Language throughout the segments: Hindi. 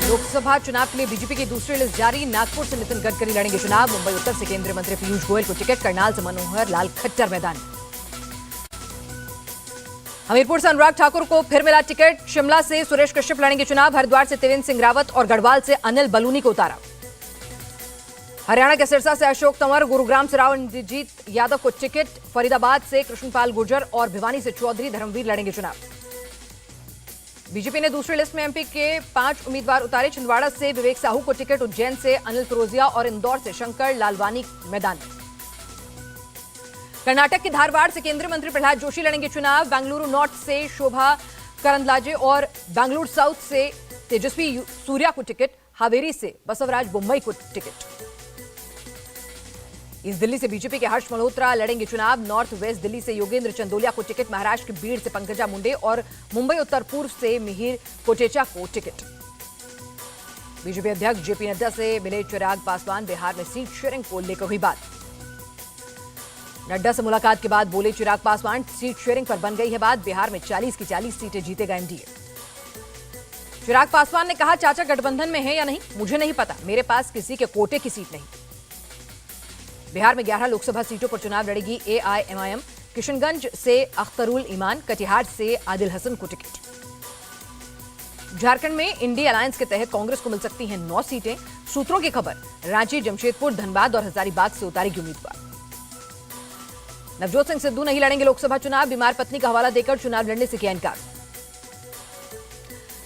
लोकसभा चुनाव के लिए बीजेपी की दूसरी लिस्ट जारी। नागपुर से नितिन गडकरी लड़ेंगे चुनाव। मुंबई उत्तर से केंद्रीय मंत्री पीयूष गोयल को टिकट। करनाल से मनोहर लाल खट्टर मैदान। हमीरपुर से अनुराग ठाकुर को फिर मिला टिकट। शिमला से सुरेश कश्यप लड़ेंगे चुनाव। हरिद्वार से त्रिवेंद्र सिंह रावत और गढ़वाल से अनिल बलूनी को उतारा। हरियाणा के सिरसा से अशोक तंवर, गुरुग्राम से राव रणजीत यादव को टिकट। फरीदाबाद से कृष्णपाल गुर्जर और भिवानी से चौधरी धर्मवीर लड़ेंगे चुनाव। बीजेपी ने दूसरी लिस्ट में एमपी के 5 उम्मीदवार उतारे। छिंदवाड़ा से विवेक साहू को टिकट। उज्जैन से अनिल फिरोजिया और इंदौर से शंकर लालवानी मैदान में। कर्नाटक के धारवाड़ से केंद्रीय मंत्री प्रहलाद जोशी लड़ेंगे चुनाव। बेंगलुरु नॉर्थ से शोभा करंदलाजे और बेंगलुरु साउथ से तेजस्वी सूर्या को टिकट। हावेरी से बसवराज बोम्मई को टिकट। ईस्ट दिल्ली से बीजेपी के हर्ष मल्होत्रा लड़ेंगे चुनाव। नॉर्थ वेस्ट दिल्ली से योगेंद्र चंदोलिया को टिकट। महाराष्ट्र के बीड़ से पंकजा मुंडे और मुंबई उत्तर पूर्व से मिहिर कोटेचा को टिकट। बीजेपी अध्यक्ष जेपी नड्डा से मिले चिराग पासवान। बिहार में सीट शेयरिंग को लेकर हुई बात। नड्डा से मुलाकात के बाद बोले चिराग पासवान, सीट शेयरिंग पर बन गई है बात। बिहार में 40 की 40 सीटें जीतेगा एनडीए। चिराग पासवान ने कहा, चाचा गठबंधन में है या नहीं मुझे नहीं पता, मेरे पास किसी के कोटे की सीट नहीं। बिहार में 11 लोकसभा सीटों पर चुनाव लड़ेगी एआईएमआईएम। किशनगंज से अख्तरुल ईमान, कटिहार से आदिल हसन को टिकट। झारखंड में इंडिया अलायंस के तहत कांग्रेस को मिल सकती हैं 9 सीटें। सूत्रों की खबर, रांची, जमशेदपुर, धनबाद और हजारीबाग से उतारेगी उम्मीदवार। नवजोत सिंह सिद्धू नहीं लड़ेंगे लोकसभा चुनाव। बीमार पत्नी का हवाला देकर चुनाव लड़ने से किया इनकार।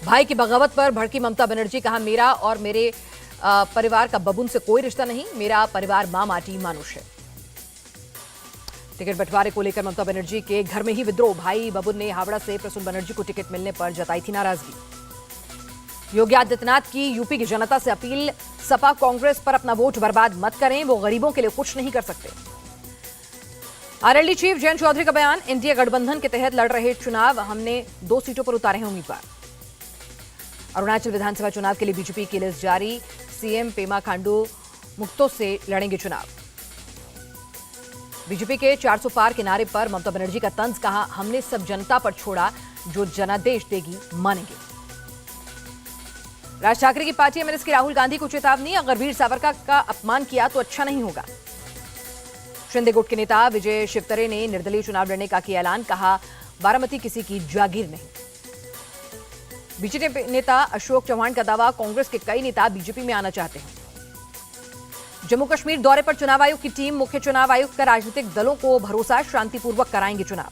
भाई की बगावत पर भड़की ममता बनर्जी, कहा मेरा और मेरे परिवार का बबुन से कोई रिश्ता नहीं, मेरा परिवार मां माटी मानुष है। टिकट बंटवारे को लेकर ममता बनर्जी के घर में ही विद्रोह। भाई बबुन ने हावड़ा से प्रसून बनर्जी को टिकट मिलने पर जताई थी नाराजगी। योगी आदित्यनाथ की यूपी की जनता से अपील, सपा कांग्रेस पर अपना वोट बर्बाद मत करें, वो गरीबों के लिए कुछ नहीं कर सकते। आरएलडी चीफ जयंत चौधरी का बयान, इंडिया गठबंधन के तहत लड़ रहे चुनाव, हमने 2 सीटों पर उतारे हैं उम्मीदवार। अरुणाचल विधानसभा चुनाव के लिए बीजेपी की लिस्ट जारी। सीएम पेमा खांडू मुक्तो से लड़ेंगे चुनाव। बीजेपी के 400 पार के नारे पर ममता बनर्जी का तंज, कहा हमने सब जनता पर छोड़ा, जो जनादेश देगी मानेंगे। राज ठाकरे की पार्टी एमएनएस की राहुल गांधी को चेतावनी, अगर वीर सावरकर का अपमान किया तो अच्छा नहीं होगा। शिंदे गुट के नेता विजय शिवतरे ने निर्दलीय चुनाव लड़ने का किया ऐलान, कहा बारामती किसी की जागीर नहीं। बीजेपी नेता अशोक चौहान का दावा, कांग्रेस के कई नेता बीजेपी में आना चाहते हैं। जम्मू कश्मीर दौरे पर चुनाव आयोग की टीम, मुख्य चुनाव आयुक्त का राजनीतिक दलों को भरोसा, शांतिपूर्वक कराएंगे चुनाव।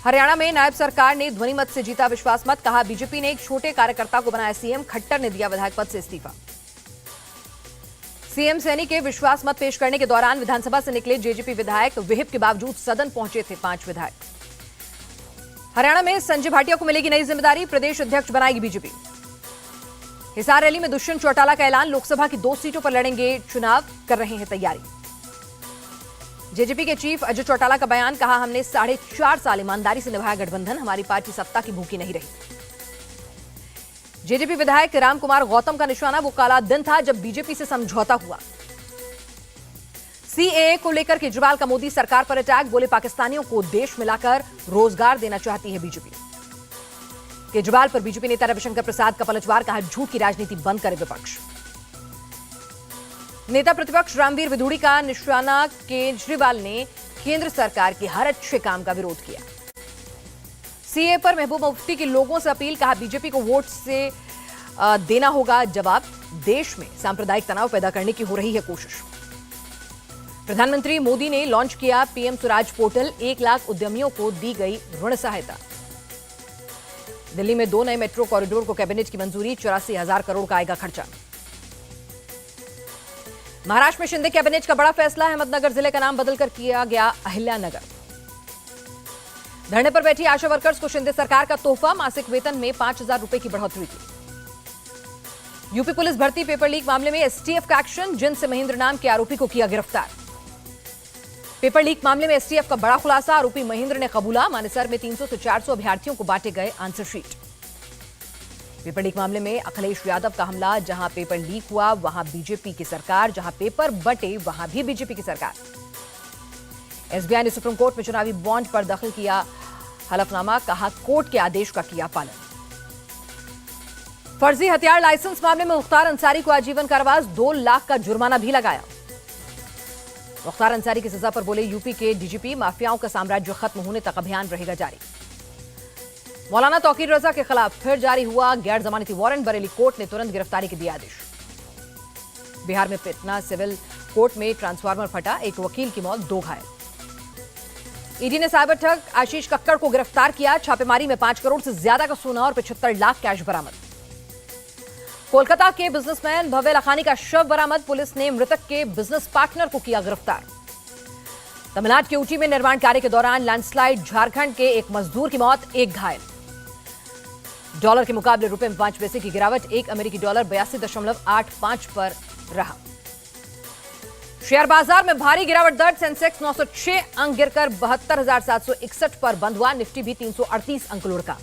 हरियाणा में नायब सरकार ने ध्वनि मत से जीता विश्वास मत, कहा बीजेपी ने एक छोटे कार्यकर्ता को बनाया सीएम। खट्टर ने दिया विधायक पद से इस्तीफा। सीएम सैनी के विश्वास मत पेश करने के दौरान विधानसभा से निकले जेजेपी विधायक, व्हिप के बावजूद सदन पहुंचे थे 5 विधायक। हरियाणा में संजय भाटिया को मिलेगी नई जिम्मेदारी, प्रदेश अध्यक्ष बनाएगी बीजेपी। हिसार रैली में दुष्यंत चौटाला का ऐलान, लोकसभा की 2 सीटों पर लड़ेंगे चुनाव, कर रहे हैं तैयारी। जेजेपी के चीफ अजय चौटाला का बयान, कहा हमने 4.5 साल ईमानदारी से निभाया गठबंधन, हमारी पार्टी सत्ता की भूखी नहीं रही। जेजेपी विधायक रामकुमार गौतम का निशाना, वो काला दिन था जब बीजेपी से समझौता हुआ। सीएए को लेकर केजरीवाल का मोदी सरकार पर अटैक, बोले पाकिस्तानियों को देश मिलाकर रोजगार देना चाहती है बीजेपी। केजरीवाल पर बीजेपी नेता रविशंकर प्रसाद का पलटवार, कहा झूठ की राजनीति बंद करे विपक्ष। नेता प्रतिपक्ष रामवीर विधुड़ी का निशाना, केजरीवाल ने केंद्र सरकार के हर अच्छे काम का विरोध किया। सीए पर महबूबा मुफ्ती के लोगों से अपील, कहा बीजेपी को वोट से देना होगा जवाब, देश में सांप्रदायिक तनाव पैदा करने की हो रही है कोशिश। प्रधानमंत्री मोदी ने लॉन्च किया पीएम स्वराज पोर्टल, 1 लाख उद्यमियों को दी गई ऋण सहायता। दिल्ली में 2 नए मेट्रो कॉरिडोर को कैबिनेट की मंजूरी, 84,000 करोड़ का आएगा खर्चा। महाराष्ट्र में शिंदे कैबिनेट का बड़ा फैसला, अहमदनगर जिले का नाम बदलकर किया गया अहिल्यानगर। धरने पर बैठी आशा वर्कर्स को शिंदे सरकार का तोहफा, मासिक वेतन में 5,000 रुपए की बढ़ोतरी की। यूपी पुलिस भर्ती पेपर लीक मामले में एसटीएफ का एक्शन, जिनसे महेंद्र नाम के आरोपी को किया गिरफ्तार। पेपर लीक मामले में एसटीएफ का बड़ा खुलासा, आरोपी महेंद्र ने कबूला, मानेसर में 300 से 400 अभ्यर्थियों को बांटे गए आंसर शीट। पेपर लीक मामले में अखिलेश यादव का हमला, जहां पेपर लीक हुआ वहां बीजेपी की सरकार, जहां पेपर बटे वहां भी बीजेपी की सरकार। एसबीआई ने सुप्रीम कोर्ट में चुनावी बॉन्ड पर दाखिल किया हलफनामा, कहा कोर्ट के आदेश का किया पालन। फर्जी हथियार लाइसेंस मामले में मुख्तार अंसारी को आजीवन कारावास, 2 लाख का जुर्माना भी लगाया। मुख्तार अंसारी की सजा पर बोले यूपी के डीजीपी, माफियाओं का साम्राज्य खत्म होने तक अभियान रहेगा जारी। मौलाना तौकीर रजा के खिलाफ फिर जारी हुआ गैर जमानती वारंट, बरेली कोर्ट ने तुरंत गिरफ्तारी के दिया आदेश। बिहार में पटना सिविल कोर्ट में ट्रांसफार्मर फटा, एक वकील की मौत, 2 घायल। ईडी ने साइबर ठग आशीष कक्कड़ को गिरफ्तार किया। छापेमारी में 5 करोड़ से ज्यादा का सोना और 75 लाख कैश बरामद। कोलकाता के बिजनेसमैन भव्य लखानी का शव बरामद, पुलिस ने मृतक के बिजनेस पार्टनर को किया गिरफ्तार। तमिलनाडु के ऊटी में निर्माण कार्य के दौरान लैंडस्लाइड, झारखंड के एक मजदूर की मौत, 1 घायल। डॉलर के मुकाबले रुपए में 5 पैसे की गिरावट, 1 अमेरिकी डॉलर 82.85 पर रहा। शेयर बाजार में भारी गिरावट दर्ज, सेंसेक्स 906 अंक गिरकर 72,761 पर बंद हुआ। निफ्टी भी 338 अंक लुढ़का।